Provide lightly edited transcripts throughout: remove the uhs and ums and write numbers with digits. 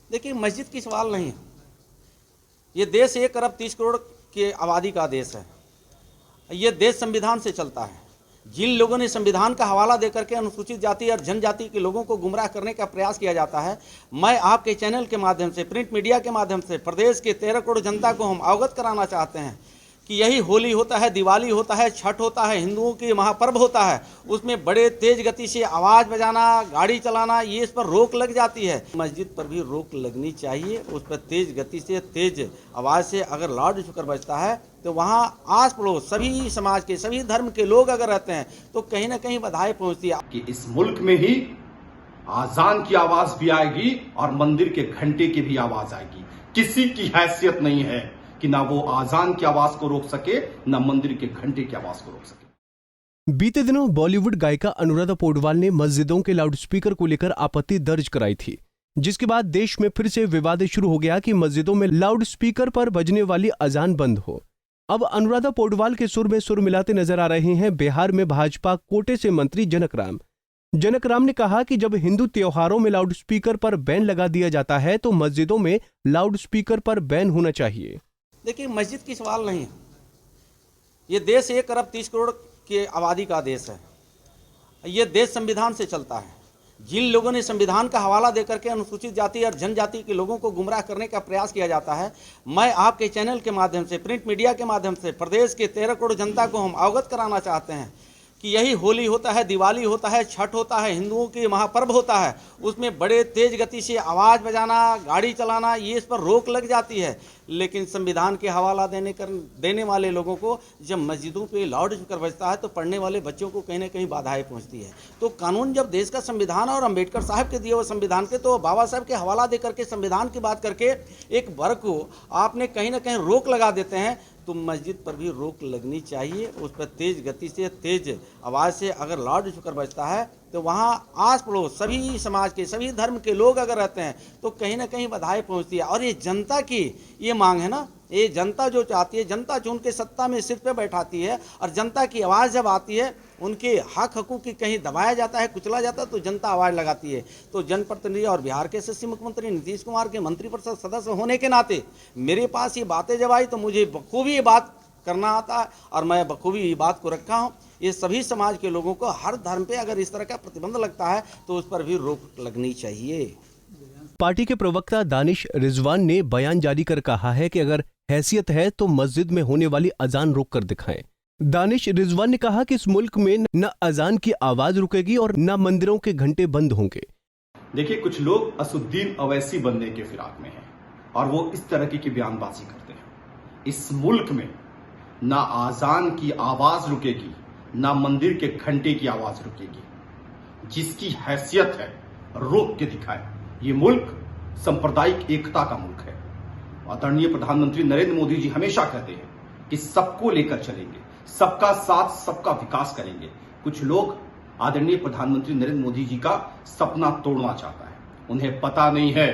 देखिए, मस्जिद की सवाल नहीं है। ये देश 1 अरब 30 करोड़ की आबादी का देश है। ये देश संविधान से चलता है। जिन लोगों ने संविधान का हवाला देकर के अनुसूचित जाति और जनजाति के लोगों को गुमराह करने का प्रयास किया जाता है, मैं आपके चैनल के माध्यम से, प्रिंट मीडिया के माध्यम से प्रदेश के 13 करोड़ जनता को हम अवगत कराना चाहते हैं कि यही होली होता है, दिवाली होता है, छठ होता है, हिंदुओं की महापर्व होता है, उसमें बड़े तेज गति से आवाज़ बजाना, गाड़ी चलाना, ये इस पर रोक लग जाती है। मस्जिद पर भी रोक लगनी चाहिए। उस पर तेज गति से, तेज आवाज़ से अगर लाउड स्पीकर बजता है तो वहाँ आस पड़ोस सभी समाज के, सभी धर्म के लोग अगर रहते हैं तो कहीं ना कहीं बधाई पहुँचती है कि इस मुल्क में ही आजान की आवाज भी आएगी और मंदिर के घंटे की भी आवाज आएगी। किसी की हैसियत नहीं है कि ना वो आजान की आवाज को रोक सके, ना मंदिर के घंटे की आवाज को रोक सके। बीते दिनों बॉलीवुड गायिका अनुराधा पौडवाल ने मस्जिदों के लाउडस्पीकर को लेकर आपत्ति दर्ज कराई थी, जिसके बाद देश में फिर से विवाद शुरू हो गया कि मस्जिदों में लाउडस्पीकर पर बजने वाली अजान बंद हो। अब अनुराधा पौडवाल के सुर में सुर मिलाते नजर आ रहे हैं बिहार में भाजपा कोटे से मंत्री जनक राम। जनक राम ने कहा कि जब हिंदू त्योहारों में लाउडस्पीकर पर बैन लगा दिया जाता है तो मस्जिदों में लाउडस्पीकर पर बैन होना चाहिए। देखिए, मस्जिद की सवाल नहीं है। ये देश 1 अरब 30 करोड़ की आबादी का देश है। ये देश संविधान से चलता है। जिन लोगों ने संविधान का हवाला देकर के अनुसूचित जाति और जनजाति के लोगों को गुमराह करने का प्रयास किया जाता है, मैं आपके चैनल के माध्यम से, प्रिंट मीडिया के माध्यम से प्रदेश के 13 करोड़ जनता को हम अवगत कराना चाहते हैं कि यही होली होता है, दिवाली होता है, छठ होता है, हिंदुओं की महापर्व होता है, उसमें बड़े तेज गति से आवाज़ बजाना, गाड़ी चलाना, ये इस पर रोक लग जाती है। लेकिन संविधान के हवाला देने वाले लोगों को जब मस्जिदों पे लाउड स्पीकर बजता है तो पढ़ने वाले बच्चों को कहीं ना कहीं बाधाएं पहुंचती है। तो कानून जब देश का संविधान और अम्बेडकर साहब के दिए हुए संविधान के, तो बाबा साहब के हवाला दे करके संविधान की बात करके एक वर्ग को आपने कहीं ना कहीं रोक लगा देते हैं, तो मस्जिद पर भी रोक लगनी चाहिए। उस पर तेज गति से, तेज आवाज़ से अगर लाउड स्पीकर बजता है तो वहाँ आस पड़ोस सभी समाज के, सभी धर्म के लोग अगर रहते हैं तो कहीं ना कहीं बधाई पहुँचती है। और ये जनता की ये मांग है ना, ये जनता जो चाहती है, जनता जो उनके सत्ता में सिर पे बैठाती है, और जनता की आवाज़ जब आती है, उनके हक हकूक़ की कहीं दबाया जाता है, कुचला जाता है, तो जनता आवाज़ लगाती है। तो जनप्रतिनिधि और बिहार के यशस्वी मुख्यमंत्री नीतीश कुमार के मंत्रिपरिषद सदस्य होने के नाते मेरे पास ये बातें जब आई तो मुझे बखूबी ये बात करना आता है और मैं बखूबी ये बात को रखा हूँ। ये सभी समाज के लोगों को हर धर्म पे अगर इस तरह का प्रतिबंध लगता है तो उस पर भी रोक लगनी चाहिए। पार्टी के प्रवक्ता दानिश रिजवान ने बयान जारी कर कहा है कि अगर हैसियत है तो मस्जिद में होने वाली अजान रोक कर दिखाएं। दानिश रिजवान ने कहा कि इस मुल्क में न अजान की आवाज रुकेगी और न मंदिरों के घंटे बंद होंगे। देखिए, कुछ लोग असुद्दीन अवैसी बनने के फिराक में हैं और वो इस तरह की बयानबाजी करते हैं। इस मुल्क में ना आजान की आवाज रुकेगी, ना मंदिर के घंटे की आवाज रुकेगी। जिसकी हैसियत है रोक के दिखाए। ये मुल्क सांप्रदायिक एकता का मुल्क है। आदरणीय प्रधानमंत्री नरेंद्र मोदी जी हमेशा कहते हैं कि सबको लेकर चलेंगे, सबका साथ, सबका विकास करेंगे। कुछ लोग आदरणीय प्रधानमंत्री नरेंद्र मोदी जी का सपना तोड़ना चाहता है। उन्हें पता नहीं है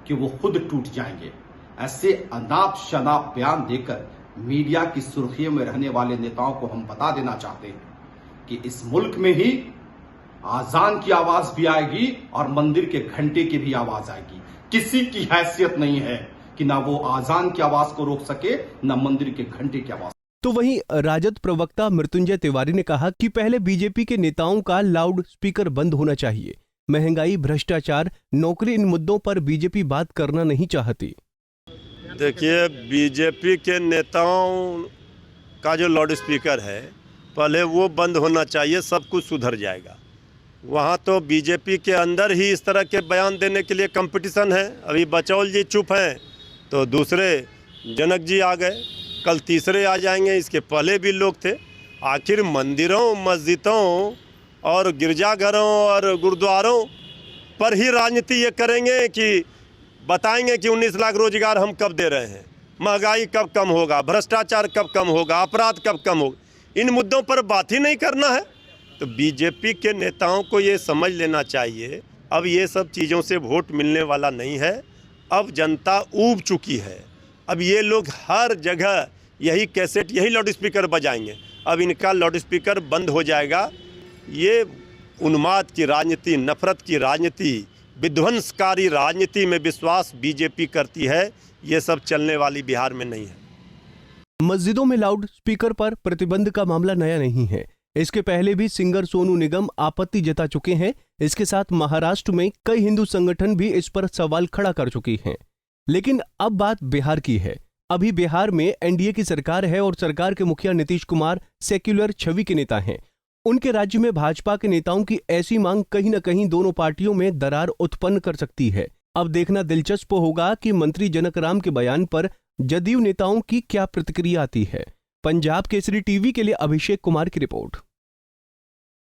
कि वो खुद टूट जाएंगे। ऐसे अनाप शनाप बयान देकर मीडिया की सुर्खियों में रहने वाले नेताओं को हम बता देना चाहते हैं कि इस मुल्क में ही आजान की आवाज भी आएगी और मंदिर के घंटे की भी आवाज आएगी। किसी की हैसियत नहीं है कि ना वो आजान की आवाज को रोक सके, ना मंदिर के घंटे की आवाज। तो वहीं राजद प्रवक्ता मृत्युंजय तिवारी ने कहा कि पहले बीजेपी के नेताओं का लाउड स्पीकर बंद होना चाहिए। महंगाई, भ्रष्टाचार, नौकरी, इन मुद्दों पर बीजेपी बात करना नहीं चाहती। देखिए, बीजेपी के नेताओं का जो लाउड स्पीकर है पहले वो बंद होना चाहिए, सब कुछ सुधर जाएगा। वहाँ तो बीजेपी के अंदर ही इस तरह के बयान देने के लिए कंपटीशन है। अभी बचौल जी चुप हैं तो दूसरे जनक जी आ गए, कल तीसरे आ जाएंगे, इसके पहले भी लोग थे। आखिर मंदिरों, मस्जिदों और गिरजाघरों और गुरुद्वारों पर ही राजनीति ये करेंगे कि बताएंगे कि 19 लाख रोजगार हम कब दे रहे हैं, महंगाई कब कम होगा, भ्रष्टाचार कब कम होगा, अपराध कब कम होगा। इन मुद्दों पर बात ही नहीं करना है। तो बीजेपी के नेताओं को ये समझ लेना चाहिए अब ये सब चीज़ों से वोट मिलने वाला नहीं है। अब जनता ऊब चुकी है। अब ये लोग हर जगह यही कैसेट, यही लाउड स्पीकर बजाएंगे। अब इनका लाउड स्पीकर बंद हो जाएगा। ये उन्माद की राजनीति, नफरत की राजनीति विध्वंसकारी राजनीति में विश्वास बीजेपी करती है, ये सब चलने वाली बिहार में नहीं है। मस्जिदों में लाउड स्पीकर पर प्रतिबंध का मामला नया नहीं है। इसके पहले भी सिंगर सोनू निगम आपत्ति जता चुके हैं। इसके साथ महाराष्ट्र में कई हिंदू संगठन भी इस पर सवाल खड़ा कर चुकी हैं। लेकिन अब बात बिहार की है। अभी बिहार में एनडीए की सरकार है और सरकार के मुखिया नीतीश कुमार सेक्युलर छवि के नेता हैं। उनके राज्य में भाजपा के नेताओं की ऐसी मांग कहीं न कहीं दोनों पार्टियों में दरार उत्पन्न कर सकती है। अब देखना दिलचस्प होगा कि मंत्री जनक राम के बयान पर जदयू नेताओं की क्या प्रतिक्रिया आती है। पंजाब केसरी टीवी के लिए अभिषेक कुमार की रिपोर्ट।